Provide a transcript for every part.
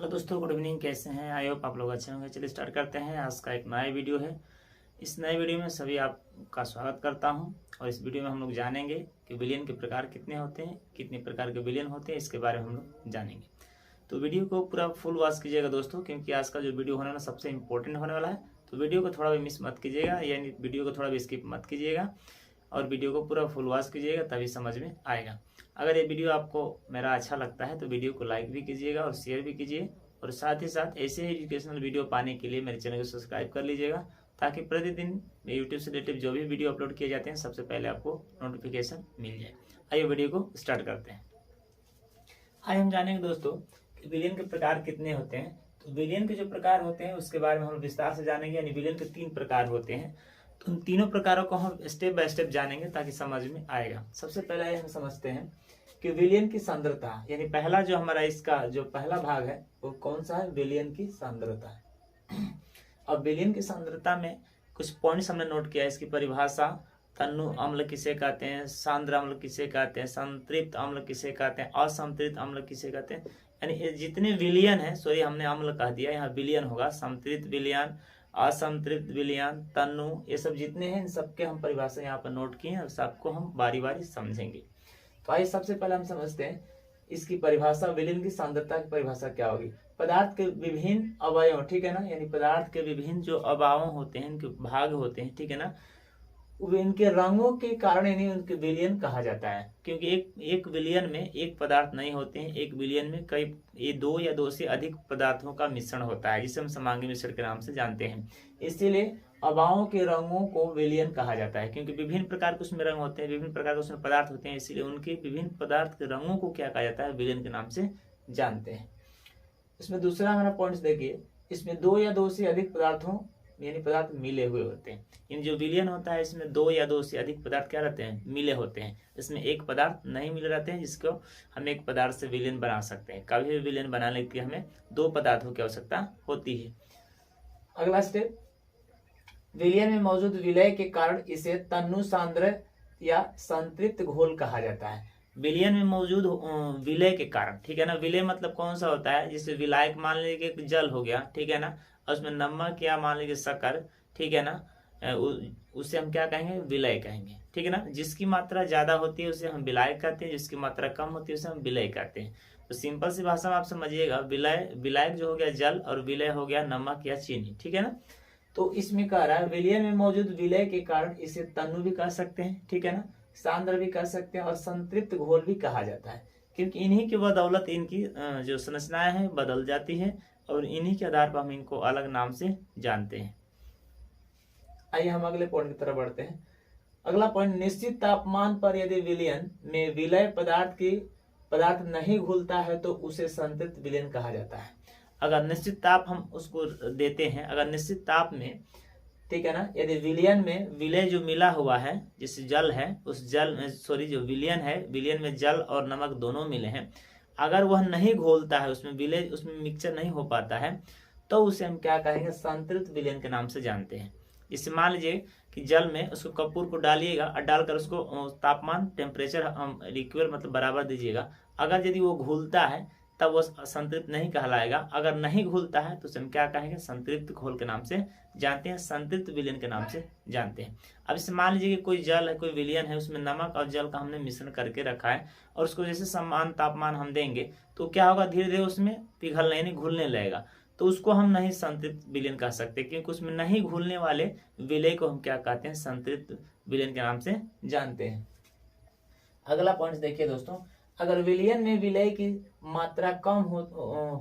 Hello दोस्तों, good evening. कैसे हैं? आई होप आप लोग अच्छे होंगे। चलिए स्टार्ट करते हैं। आज का एक नया वीडियो है। इस नए वीडियो में सभी आपका स्वागत करता हूं। और इस वीडियो में हम लोग जानेंगे कि विलियन के प्रकार कितने होते हैं, कितने प्रकार के विलियन होते हैं, इसके बारे में हम लोग जानेंगे। तो वीडियो को पूरा फुल वॉच कीजिएगा दोस्तों, क्योंकि आज का जो वीडियो होने वाला सबसे इंपॉर्टेंट होने वाला है। तो वीडियो को थोड़ा भी मिस मत कीजिएगा, यानी वीडियो को थोड़ा भी स्किप मत कीजिएगा और वीडियो को पूरा फुल वॉच कीजिएगा, तभी समझ में आएगा। अगर ये वीडियो आपको मेरा अच्छा लगता है तो वीडियो को लाइक भी कीजिएगा और शेयर भी कीजिए। और साथ ही साथ ऐसे ही एजुकेशनल वीडियो पाने के लिए मेरे चैनल को सब्सक्राइब कर लीजिएगा, ताकि प्रतिदिन यूट्यूब से रिलेटेड जो भी वीडियो अपलोड किए जाते हैं सबसे पहले आपको नोटिफिकेशन मिल जाए। आइए वीडियो को स्टार्ट करते हैं। आज हम जानेंगे दोस्तों कि विलियन के प्रकार कितने होते हैं। तो विलियन के जो प्रकार होते हैं उसके बारे में हम विस्तार से जानेंगे। यानी विलियन के 3 प्रकार होते हैं। तो उन तीनों प्रकारों को हम स्टेप बाय स्टेप जानेंगे ताकि समझ में आएगा। सबसे पहले हम समझते हैं कि विलियन की सांद्रता, यानी पहला जो हमारा इसका जो पहला भाग है वो कौन सा है? विलियन की सांद्रता है। अब विलियन की सांद्रता में कुछ पॉइंट्स हमने नोट किया है। इसकी परिभाषा, तन्नु अम्ल किसे कहते हैं, सांद्र अम्ल किसे कहते हैं, संतृप्त अम्ल किसे कहते हैं, असंतृप्त अम्ल किसे कहते हैं। यानी जितने विलियन है, सॉरी हमने अम्ल कह दिया, यहाँ विलियन होगा। संतृप्त विलियन, असंतृप्त विलियन, तन्नु, ये सब जितने हैं इन सबके हम परिभाषा यहाँ पर नोट किए हैं और सबको हम बारी बारी समझेंगे। तो आइए सबसे पहले हम समझते हैं इसकी परिभाषा। विलियन की सांद्रता की परिभाषा क्या होगी? पदार्थ के विभिन्न अवयव, ठीक है ना, यानी पदार्थ के विभिन्न जो अवयव होते हैं, इनके भाग होते हैं, ठीक है ना, इनके रंगों के कारण इन्हें उनके विलियन कहा जाता है। क्योंकि एक विलियन में एक पदार्थ नहीं होते हैं, एक विलियन में कई दो या दो से अधिक पदार्थों का मिश्रण होता है, जिसे हम समांगी मिश्रण के नाम से जानते हैं। इसीलिए अवाओं के रंगों को विलियन कहा जाता है, क्योंकि विभिन्न प्रकार के उसमें रंग होते हैं, विभिन्न प्रकार के उसमें पदार्थ होते हैं, इसीलिए उनके विभिन्न पदार्थ के रंगों को क्या कहा जाता है? विलियन के नाम से जानते हैं। इसमें दूसरा हमारा पॉइंट देखिए, इसमें 2 या 2 से अधिक पदार्थों यानी पदार्थ मिले हुए होते हैं। इन जो विलियन होता है इसमें 2 या 2 से अधिक पदार्थ क्या रहते हैं? मिले होते हैं। इसमें एक पदार्थ नहीं मिले रहते हैं, जिसको हम एक पदार्थ से विलियन बना सकते हैं। कभी भी विलियन बनाने के लिए हमें 2 पदार्थों की आवश्यकता होती है। अगला स्टेप, विलियन में मौजूद विलय के कारण इसे तन्नु सांद्र या संतृप्त घोल कहा जाता है। विलियन में मौजूद विलय के कारण, ठीक है ना। विलय मतलब कौन सा होता है? जैसे विलायक मान लीजिए जल हो गया, ठीक है ना, और उसमें नमक या मान लीजिए शक्कर, ठीक है ना, उसे हम क्या कहेंगे? विलय कहेंगे, ठीक है ना। जिसकी मात्रा ज्यादा होती है उसे हम विलायक कहते हैं, जिसकी मात्रा कम होती है उसे हम विलय कहते हैं। तो सिंपल सी भाषा में आप समझिएगा, विलायक जो हो गया जल और विलय हो गया नमक या चीनी, ठीक है ना। तो इसमें कह रहा है विलियन में मौजूद विलय के कारण इसे तन्नु भी कह सकते हैं, ठीक है ना, सांद्र भी कह सकते हैं और संतृप्त घोल भी कहा जाता है। क्योंकि इन्हीं की बदौलत इनकी जो संरचनाएं हैं बदल जाती है और इन्हीं के आधार पर हम इनको अलग नाम से जानते हैं। आइए हम अगले पॉइंट की तरफ बढ़ते हैं। अगला पॉइंट, निश्चित तापमान पर यदि विलियन में विलय पदार्थ नहीं घुलता है तो उसे संतृप्त विलियन कहा जाता है। अगर निश्चित ताप हम उसको देते हैं, अगर निश्चित ताप में, ठीक है ना, यदि विलियन में विलय जो मिला हुआ है, जैसे जल है, उस जल में जो विलियन है, विलियन में जल और नमक दोनों मिले हैं, अगर वह नहीं घोलता है, उसमें विलय उसमें मिक्सचर नहीं हो पाता है, तो उसे हम क्या कहेंगे? संतृप्त विलियन के नाम से जानते हैं। इसे मान लीजिए कि जल में उसको कपूर को डालिएगा और डालकर उसको तापमान टेम्परेचर इक्वल मतलब बराबर दीजिएगा। अगर यदि वो घुलता है तब वो संतृप्त नहीं कहलाएगा, अगर नहीं घुलता है तो हम क्या कहेंगे? संतृप्त घोल के नाम से जानते हैं, संतृप्त विलियन के नाम से जानते हैं। अब इसे मान लीजिए कि कोई जल है, कोई विलियन है, उसमें नमक और जल का हमने मिश्रण करके रखा है और उसको जैसे समान तापमान हम देंगे तो क्या होगा? धीरे धीरे उसमें पिघलने यानी घुलने लगेगा। तो उसको हम नहीं संतृप्त विलियन कह सकते, क्योंकि उसमें नहीं घुलने वाले विलय को हम क्या कहते हैं? संतृप्त विलियन के नाम से जानते हैं। अगला पॉइंट देखिए दोस्तों, अगर विलियन में विलय की मात्रा कम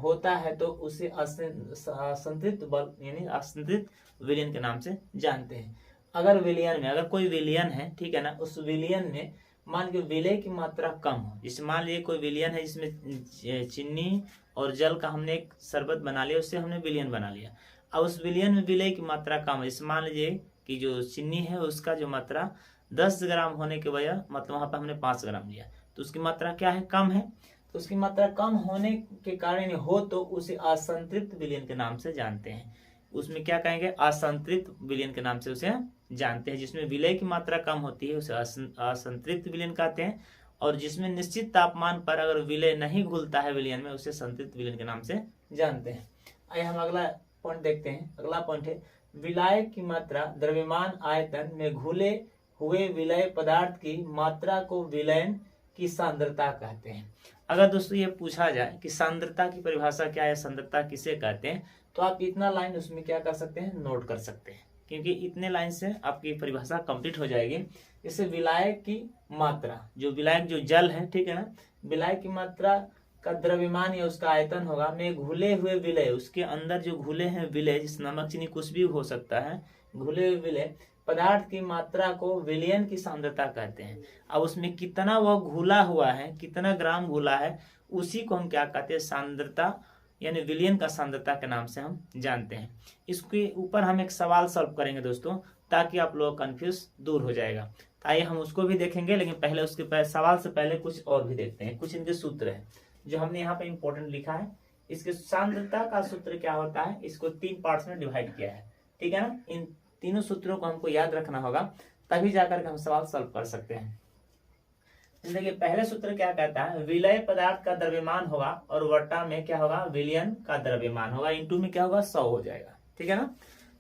होता है तो उसे असंतृप्त यानी असंतृप्त विलियन के नाम से जानते हैं। अगर विलियन में, अगर कोई विलियन है, ठीक है ना, उस विलियन में मान के विलय की मात्रा कम हो, जैसे मान लीजिए कोई विलियन है जिसमें चीनी और जल का हमने एक शरबत बना लिया, उससे हमने विलियन बना लिया। अब उस विलियन में विलय की मात्रा कम है, जैसे मान लीजिए कि जो चीनी है उसका जो मात्रा 10 ग्राम होने के वजह मतलब वहां पर हमने 5 ग्राम लिया, तो उसकी मात्रा क्या है? कम है। तो उसकी मात्रा कम होने के कारण हो तो उसे असंतृप्त विलियन के नाम से जानते हैं। उसमें क्या कहेंगे? असंतृप्त विलियन के नाम से उसे जानते हैं। जिसमें विलय की मात्रा कम होती है उसे असंतृप्त विलियन कहते हैं, और जिसमें निश्चित तापमान पर अगर विलय नहीं घुलता है विलयन में, उसे संतृप्त विलयन के नाम से जानते हैं। आइए हम अगला पॉइंट देखते हैं। अगला पॉइंट है विलायक की मात्रा द्रव्यमान आयतन में घुले हुए विलय पदार्थ की मात्रा को विलयन की सांद्रता कहते हैं। अगर दोस्तों ये पूछा जाए कि सांद्रता की परिभाषा क्या है, सांद्रता किसे कहते हैं, तो आप इतना लाइन उसमें क्या कर सकते हैं, नोट कर सकते हैं, क्योंकि इतने लाइन से आपकी परिभाषा कंप्लीट हो जाएगी। जैसे विलायक की मात्रा, जो विलायक जो जल है, ठीक है ना, विलायक की मात्रा का द्रव्यमान या उसका आयतन होगा में घुले हुए विलय, उसके अंदर जो घुले हैं विलय, जिस नमक चीनी कुछ भी हो सकता है, घुले हुए विलय पदार्थ की मात्रा को विलयन की सांद्रता कहते हैं। अब उसमें कितना वह घुला हुआ है, कितना ग्राम घुला है, उसी को हम क्या कहते हैं, सांद्रता यानी विलयन का सांद्रता के नाम से हम जानते हैं। इसके ऊपर हम एक सवाल सॉल्व करेंगे दोस्तों, ताकि आप लोग कंफ्यूज दूर हो जाएगा। तो आइए हम उसको भी देखेंगे, लेकिन पहले उसके सवाल से पहले कुछ और भी देखते हैं। कुछ इनके सूत्र है जो हमने यहाँ पे इंपॉर्टेंट लिखा है। इसके सांद्रता का सूत्र क्या होता है, इसको 3 पार्ट्स में डिवाइड किया है, ठीक है ना। इन तीनों सूत्रों को हमको याद रखना होगा, तभी जाकर के हम सवाल सॉल्व कर सकते हैं। देखिए पहले सूत्र क्या कहता है, विलय पदार्थ का द्रव्यमान होगा और वटा में क्या होगा, विलयन का द्रव्यमान होगा, इनटू में क्या होगा, 100 हो जाएगा, ठीक है ना।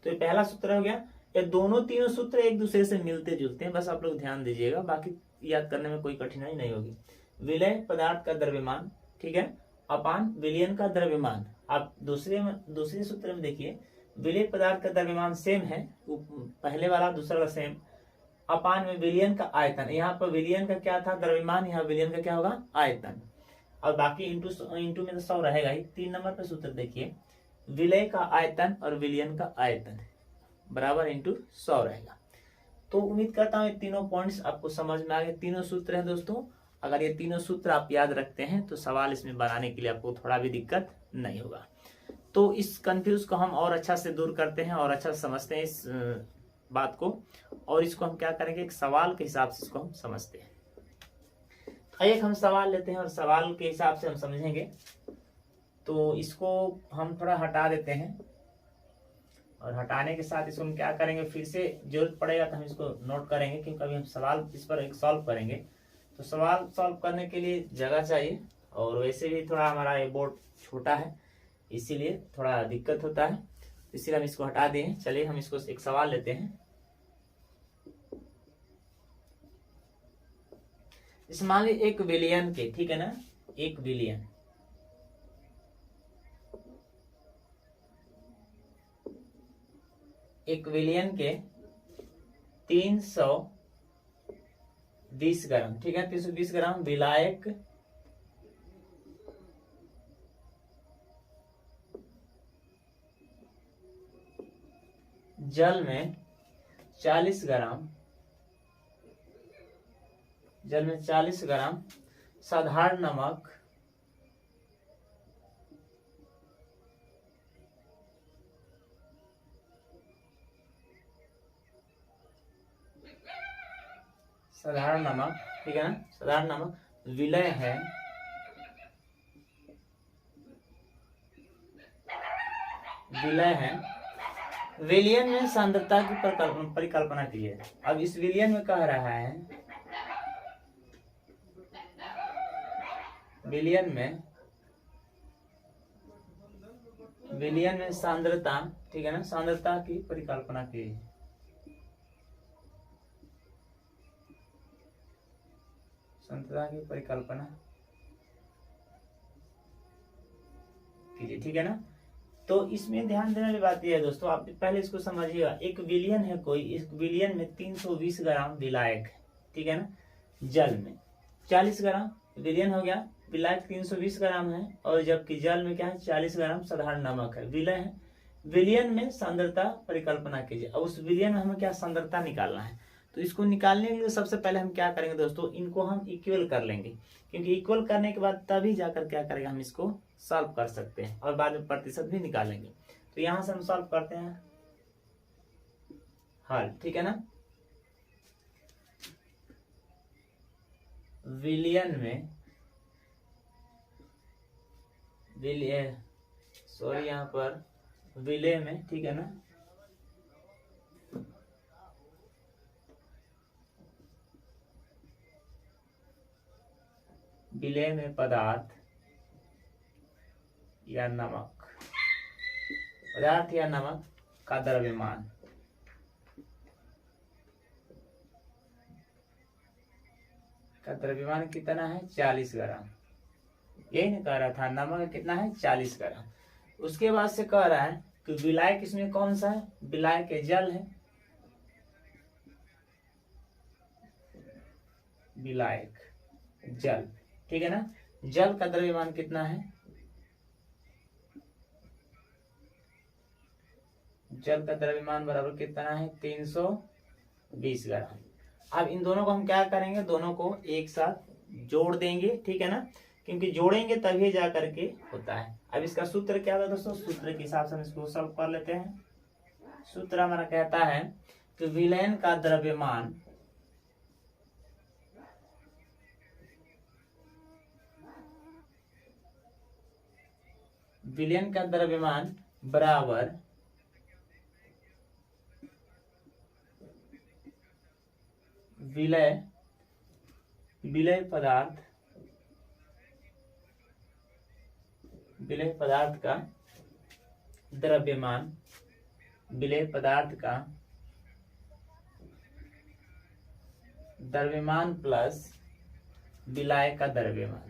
तो ये पहला सूत्र हो गया। ये दोनों तीनों सूत्र एक दूसरे से मिलते जुलते हैं, बस आप लोग ध्यान दीजिएगा, बाकी याद करने में कोई कठिनाई नहीं होगी। विलय पदार्थ का द्रव्यमान, ठीक है, अपान विलयन का द्रव्यमान। आप दूसरे सूत्र में देखिए, विलय पदार्थ का द्रव्यमान सेम है, पहले वाला दूसरा वाला सेम, अपान में विलयन का आयतन। यहाँ पर विलयन का क्या था, द्रव्यमान, यहाँ विलयन का क्या होगा, आयतन, और बाकी इंटू में तो 100 रहेगा ही। 3 नंबर पे सूत्र देखिए, विलय का आयतन और विलयन का आयतन बराबर इंटू 100 रहेगा। तो उम्मीद करता हूँ ये तीनों पॉइंट्स आपको समझ में आ गए। तीनों सूत्र हैं दोस्तों, अगर ये तीनों सूत्र आप याद रखते हैं तो सवाल इसमें बनाने के लिए आपको थोड़ा भी दिक्कत नहीं होगा। तो इस कंफ्यूज को हम और अच्छा से दूर करते हैं और अच्छा समझते हैं इस बात को, और इसको हम क्या करेंगे, एक सवाल के हिसाब से इसको हम समझते हैं। एक हम सवाल लेते हैं और सवाल के हिसाब से हम समझेंगे। तो इसको हम थोड़ा हटा देते हैं, और हटाने के साथ इसको हम क्या करेंगे, फिर से जरूरत पड़ेगा तो हम इसको नोट करेंगे, क्योंकि अभी हम सवाल इस पर एक सॉल्व करेंगे। तो सवाल सॉल्व करने के लिए जगह चाहिए, और वैसे भी थोड़ा हमारा ये बोर्ड छोटा है, इसीलिए थोड़ा दिक्कत होता है, इसलिए हम इसको हटा दें। चलिए हम इसको एक सवाल लेते हैं। इस मान लीजिए एक विलियन के, ठीक है ना, एक विलियन, एक विलियन के 320 ग्राम, ठीक है, 320 ग्राम विलायक जल में 40 ग्राम, जल में 40 ग्राम साधारण नमक, साधारण नमक, ठीक है ना, साधारण नमक विलय है, विलय है, विलयन में सांद्रता की परिकल्पना की है। अब इस विलयन में कह रहा है, विलयन में सांद्रता, ठीक है ना, सांद्रता की परिकल्पना की है, सांद्रता की परिकल्पना कीजिए, ठीक है ना। तो इसमें ध्यान देने वाली बात यह है दोस्तों, आप पहले इसको समझिएगा। एक विलियन है कोई, इस विलियन में 320 ग्राम विलायक है, ठीक है ना, जल में 40 ग्राम विलियन हो गया, विलायक 320 ग्राम है, और जबकि जल में क्या है, 40 ग्राम साधारण नमक है, विलय है। विलियन में सांद्रता परिकल्पना कीजिए। अब उस विलियन में हमें क्या सांद्रता निकालना है, तो इसको निकालने के लिए सबसे पहले हम क्या करेंगे दोस्तों, इनको हम इक्वल कर लेंगे, क्योंकि इक्वल करने के बाद तभी जाकर क्या करेंगे, हम इसको सॉल्व कर सकते हैं, और बाद में प्रतिशत भी निकालेंगे। तो यहां से हम सॉल्व करते हैं हल, ठीक है ना। विलियन में सॉरी यहाँ पर विलय में, ठीक है ना, विलय में पदार्थ या नमक, पदार्थ या नमक का द्रव्यमान कितना है 40 ग्राम। यही नहीं कह रहा था, नमक कितना है 40 ग्राम। उसके बाद से कह रहा है कि विलायक इसमें कौन सा है, विलायक जल है, विलायक जल, ठीक है ना। जल का द्रव्यमान कितना है, जल का द्रव्यमान बराबर कितना है 320 ग्राम। अब इन दोनों को हम क्या करेंगे, दोनों को एक साथ जोड़ देंगे, ठीक है ना, क्योंकि जोड़ेंगे तभी जा करके होता है। अब इसका सूत्र क्या होगा दोस्तों, सूत्र के हिसाब से हम इसको सॉल्व कर लेते हैं। सूत्र हमारा कहता है कि विलयन का द्रव्यमान बराबर विलय पदार्थ का द्रव्यमान, विलय पदार्थ का द्रव्यमान प्लस विलायक का द्रव्यमान।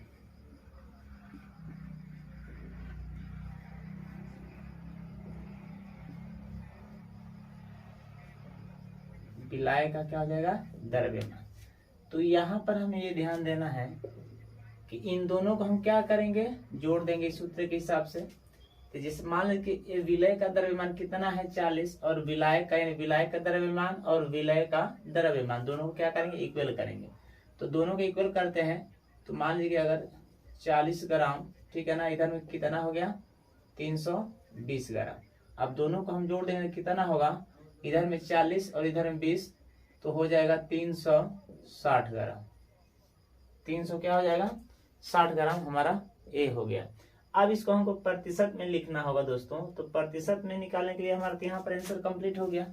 विलायक का क्या हो जाएगा, द्रव्यमान। तो यहाँ पर हमें ये ध्यान देना है कि इन दोनों को हम क्या करेंगे, जोड़ देंगे इस सूत्र के हिसाब से। तो जैसे मान लीजिए विलय का द्रव्यमान कितना है 40 और विलायक का, यानी विलायक का द्रव्यमान और विलय का द्रव्यमान दोनों को क्या करेंगे, इक्वल करेंगे। तो दोनों को इक्वल करते हैं तो मान लीजिए अगर 40 ग्राम, ठीक है ना, इधर में कितना हो गया 320 ग्राम। अब दोनों को हम जोड़ देंगे कितना होगा, इधर में 40 और इधर में 20, तो हो जाएगा 360 ग्राम। 300 क्या हो जाएगा 60 ग्राम हमारा ए हो गया। अब इसको हमको प्रतिशत में लिखना होगा दोस्तों। तो प्रतिशत में निकालने के लिए हमारा यहाँ पर आंसर कंप्लीट हो गया।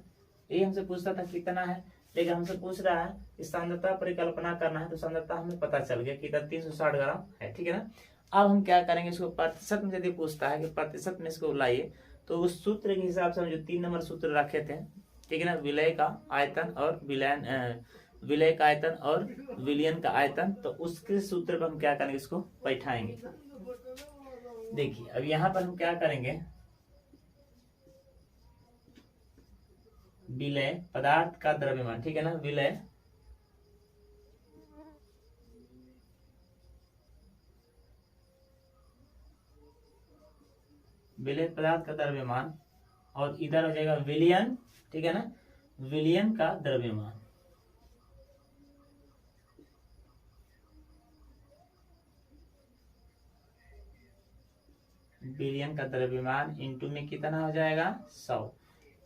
ये हमसे पूछता था कितना है, लेकिन हमसे पूछ रहा है कि सांद्रता परिकल्पना करना है, तो सांद्रता हमें पता चल गया कि इधर 360 ग्राम है, ठीक है ना। अब हम क्या करेंगे, इसको प्रतिशत में यदि पूछता है कि प्रतिशत में इसको लाइए, तो उस सूत्र के हिसाब से हम जो 3 नंबर सूत्र रखे थे, ठीक है ना, विलय का आयतन और विलय का आयतन और विलयन का आयतन, तो उसके सूत्र पर हम क्या करेंगे, इसको बैठाएंगे। देखिए अब यहाँ पर हम क्या करेंगे, विलय पदार्थ का द्रव्यमान, ठीक है ना, विलय पदार्थ का द्रव्यमान, और इधर हो जाएगा विलयन, ठीक है ना, विलयन का द्रव्यमान। विलयन का द्रव्यमान इंटू में कितना हो जाएगा 100।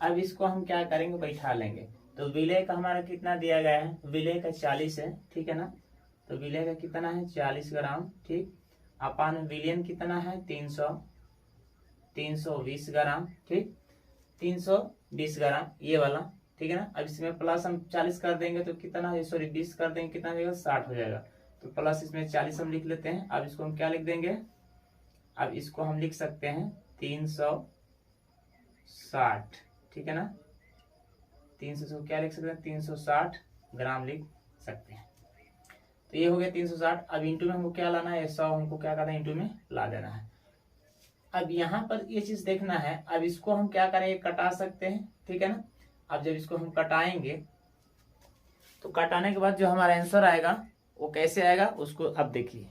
अब इसको हम क्या करेंगे, बैठा लेंगे। तो विलय का हमारा कितना दिया गया है, विलय का 40 है, ठीक है ना, तो विलय का कितना है 40 ग्राम, ठीक, अपान विलयन कितना है 320 ग्राम, ठीक, 320 ग्राम ये वाला, ठीक है ना। अब इसमें प्लस हम 40 कर देंगे तो कितना है, सॉरी 20 कर देंगे कितना हो जाएगा 60 हो जाएगा। तो प्लस इसमें 40 हम लिख लेते हैं। अब इसको हम क्या लिख देंगे, अब इसको हम लिख सकते हैं 360, ठीक है ना, 300 क्या लिख सकते हैं 360 ग्राम लिख सकते हैं। तो ये हो गया 360। अब इंटू में हमको क्या लाना है, 100 हमको क्या करना है, इंटू में ला देना है। अब यहाँ पर ये चीज देखना है, अब इसको हम क्या करेंगे, कटा सकते हैं, ठीक है ना। अब जब इसको हम कटाएंगे तो कटाने के बाद जो हमारा आंसर आएगा वो कैसे आएगा, उसको अब देखिए।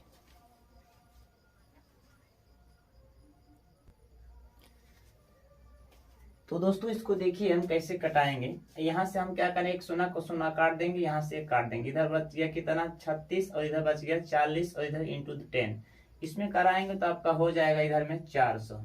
तो दोस्तों इसको देखिए हम कैसे कटाएंगे। यहाँ से हम क्या करें, एक शून्य को शून्य काट देंगे, यहाँ से एक काट देंगे, इधर बच गया कितना 36 और इधर बच गया 40 और इधर इंटू 10। इसमें कराएंगे तो आपका हो जाएगा इधर में 400,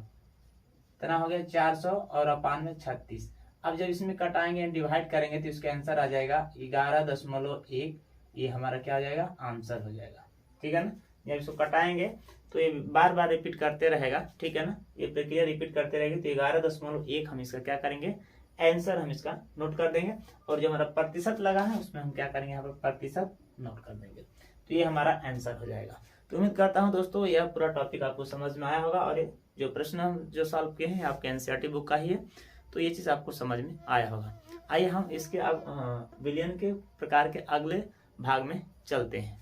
इतना हो गया 400 और अपान में 36। अब जब इसमें कटाएंगे डिवाइड करेंगे तो इसका आंसर आ जाएगा 11.1। ये हमारा क्या हो जाएगा, आंसर हो जाएगा, ठीक है ना। जब इसको कटाएंगे तो ये बार बार रिपीट करते रहेगा, ठीक है ना, ये प्रक्रिया रिपीट करते रहेगी। तो 11.1 हम इसका क्या करेंगे, आंसर हम इसका नोट कर देंगे। और जो हमारा प्रतिशत लगा है उसमें हम क्या करेंगे, यहाँ पर प्रतिशत नोट कर देंगे। तो ये हमारा आंसर हो जाएगा। तो उम्मीद करता हूँ दोस्तों यह पूरा टॉपिक आपको समझ में आया होगा, और जो प्रश्न हम जो सॉल्व किए हैं आपके एनसीईआरटी बुक का ही है, तो ये चीज़ आपको समझ में आया होगा। आइए हम इसके अब विलियन के प्रकार के अगले भाग में चलते हैं।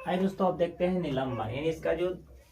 आइए दोस्तों अब देखते हैं निलंबन, यानी इसका जो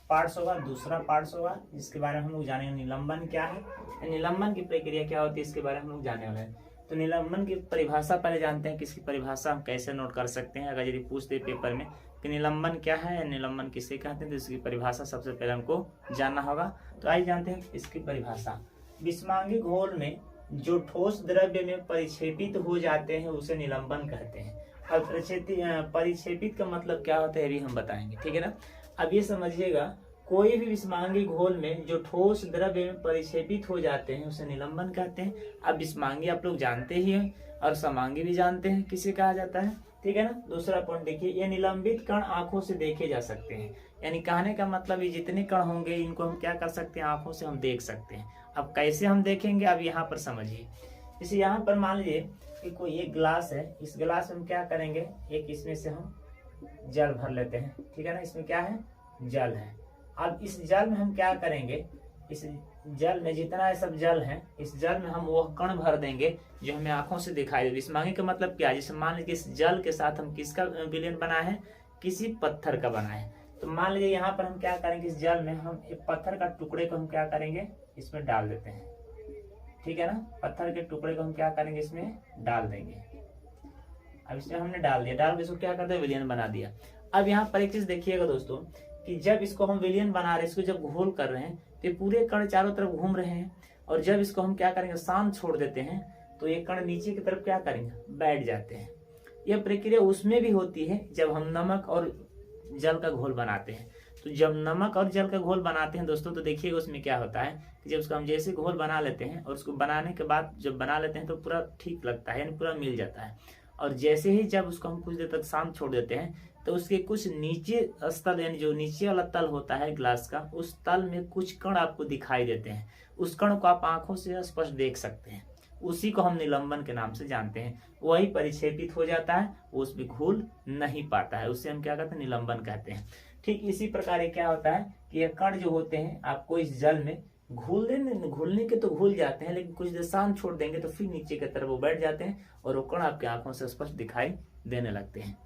पार्ट्स होगा, दूसरा पार्ट्स होगा, इसके बारे में हम लोग जानेंगे निलंबन क्या है, निलंबन की प्रक्रिया क्या होती है, इसके बारे में हम लोग जाने वाले हैं। तो निलंबन की परिभाषा पहले जानते हैं कि इसकी परिभाषा हम कैसे नोट कर सकते हैं। अगर यदि पूछते पेपर में कि निलंबन क्या है या निलंबन किसे कहते हैं, तो इसकी परिभाषा सबसे पहले हमको जानना होगा। तो आइए जानते हैं इसकी परिभाषा। विषमांगी घोल में जो ठोस द्रव्य में परिक्षेपित हो जाते हैं उसे निलंबन कहते हैं। अब परिक्षेपित का मतलब क्या होता है ये भी हम बताएंगे, ठीक है ना। अब ये समझिएगा, कोई भी विषमांगी घोल में जो ठोस द्रव्य में परिक्षेपित हो जाते हैं उसे निलंबन कहते हैं। अब विषमांगी आप लोग जानते ही हैं और समांगी भी जानते हैं किसे कहा जाता है, ठीक है ना। दूसरा पॉइंट देखिए, ये निलंबित कण आंखों से देखे जा सकते हैं, यानी कहने का मतलब ये जितने कण होंगे इनको हम क्या कर सकते हैं, आंखों से हम देख सकते हैं। अब कैसे हम देखेंगे, अब यहाँ पर समझिए। जैसे यहाँ पर मान लीजिए कि कोई एक गिलास है, इस गिलास में हम क्या करेंगे, एक इसमें से हम जल भर लेते हैं, ठीक है ना। इसमें क्या है, जल है। अब इस जल में हम क्या करेंगे, इस जल में जितना सब जल है, इस जल में हम वो कण भर देंगे जो हमें आंखों से दिखाई दे। विषमांगी का मतलब क्या है, जैसे मान लीजिए इस जल के साथ हम किसका विलयन बनाए हैं, किसी पत्थर का बनाए हैं। तो मान लीजिए यहाँ पर हम क्या करेंगे, इस जल में हम एक पत्थर का टुकड़े को हम क्या करेंगे, इसमें डाल देते हैं, ठीक है ना। पत्थर के टुकड़े को हम क्या करेंगे, इसमें डाल देंगे। अब इसमें हमने डाल दिया, डाल के इसको क्या करते हैं, विलयन बना दिया। अब यहाँ पर एक चीज देखिएगा दोस्तों कि जब इसको हम विलयन बना रहे हैं, इसको जब घोल कर रहे हैं तो पूरे कण चारों तरफ घूम रहे हैं, और जब इसको हम क्या करेंगे, शांत छोड़ देते हैं तो ये कण नीचे की तरफ क्या करेंगे, बैठ जाते हैं। यह प्रक्रिया उसमें भी होती है जब हम नमक और जल का घोल बनाते हैं। तो जब नमक और जल का घोल बनाते हैं दोस्तों, तो देखिएगा उसमें क्या होता है कि जब उसको हम जैसे घोल बना लेते हैं और उसको बनाने के बाद जब बना लेते हैं तो पूरा ठीक लगता है, यानी पूरा मिल जाता है। और जैसे ही जब उसको हम कुछ देर तक शांत छोड़ देते हैं तो उसके कुछ नीचे स्थल, यानी जो नीचे वाला तल होता है ग्लास का, उस तल में कुछ कण आपको दिखाई देते हैं। उस कण को आप आंखों से स्पष्ट देख सकते हैं, उसी को हम निलंबन के नाम से जानते हैं। वही परिक्षेपित हो जाता है, वो उसमें घुल नहीं पाता है, उससे हम क्या कहते हैं, निलंबन कहते हैं। ठीक इसी प्रकार ये क्या होता है कि ये कण जो होते हैं आपको इस जल में घुलने के तो घुल जाते हैं, लेकिन कुछ देर शांत छोड़ देंगे तो फिर नीचे की तरफ वो बैठ जाते हैं और वो कण आपकी आंखों से स्पष्ट दिखाई देने लगते हैं,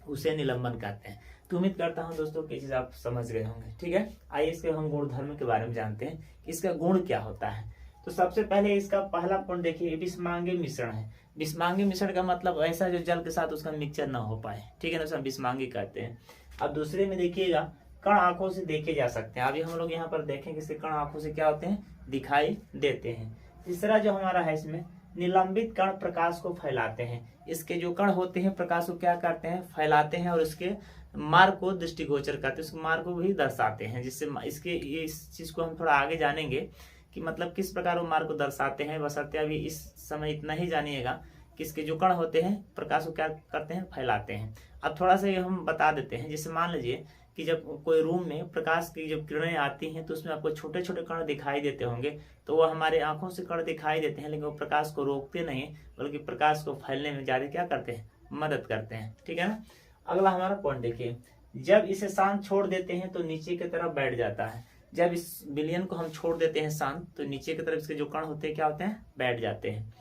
उसे निलंबन कहते हैं। तो उम्मीद करता हूं दोस्तों कि चीज आप समझ गए होंगे, ठीक है। आइए इसके हम गुण धर्म के बारे में जानते हैं कि इसका गुण क्या होता है। तो सबसे पहले इसका पहला पॉइंट देखिए, विषमांगी मिश्रण है। विषमांगी मिश्रण का मतलब ऐसा जो जल के साथ उसका मिक्सचर ना हो पाए, ठीक है ना, उसे विषमांगी कहते हैं। अब दूसरे में देखिएगा, कण आंखों से देखे जा सकते हैं। अभी हम लोग यहाँ पर देखेंगे इसके कण आंखों से क्या होते हैं, दिखाई देते हैं। तीसरा जो हमारा है, इसमें निलंबित कण प्रकाश को फैलाते हैं। इसके जो कण होते हैं प्रकाश को क्या करते हैं, फैलाते हैं और उसके मार्ग को दृष्टिगोचर करते हैं, उस मार्ग को भी दर्शाते हैं। जिससे इसके इस चीज को हम थोड़ा आगे जानेंगे कि मतलब किस प्रकार वो मार्ग को दर्शाते हैं। बशर्ते अभी इस समय इतना ही जानिएगा कि इसके जो कण होते हैं प्रकाश को क्या करते हैं, फैलाते हैं। अब थोड़ा सा ये हम बता देते हैं। जैसे मान लीजिए कि जब कोई रूम में प्रकाश की जब किरणें आती हैं तो उसमें आपको छोटे छोटे कण दिखाई देते होंगे, तो वो हमारे आंखों से कण दिखाई देते हैं, लेकिन वो प्रकाश को रोकते नहीं, बल्कि प्रकाश को फैलने में ज्यादा क्या करते हैं, मदद करते हैं, ठीक है ना। अगला हमारा पॉइंट देखिए, जब इसे शांत छोड़ देते हैं तो नीचे की तरफ बैठ जाता है। जब इस विलयन को हम छोड़ देते हैं शांत, तो नीचे की तरफ इसके जो कण होते हैं क्या होते हैं, बैठ जाते हैं।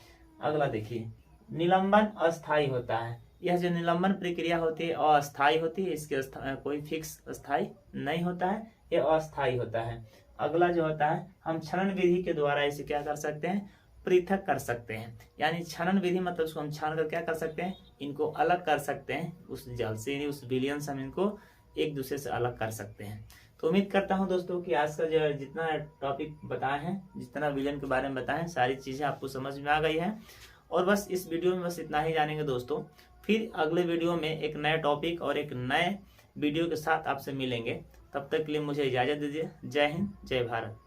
अगला देखिए, निलंबन अस्थायी होता है। यह जो निलंबन प्रक्रिया होती है अस्थायी होती है, इसके कोई फिक्स स्थायी नहीं होता है, यह अस्थायी होता है। अगला जो होता है, हम छनन विधि के द्वारा इसे क्या कर सकते हैं, पृथक कर सकते हैं। यानी छनन विधि मतलब उसको हम छान कर क्या कर सकते हैं, इनको अलग कर सकते हैं उस जल से, उस विलयन से हम इनको एक दूसरे से अलग कर सकते हैं। तो उम्मीद करता हूं दोस्तों कि आज का जो जितना टॉपिक बताए हैं, जितना विलयन के बारे में बताए हैं, सारी चीजें आपको समझ में आ गई है। और बस इस वीडियो में बस इतना ही जानेंगे दोस्तों। फिर अगले वीडियो में एक नए टॉपिक और एक नए वीडियो के साथ आपसे मिलेंगे। तब तक के लिए मुझे इजाजत दीजिए। जय हिंद, जय भारत।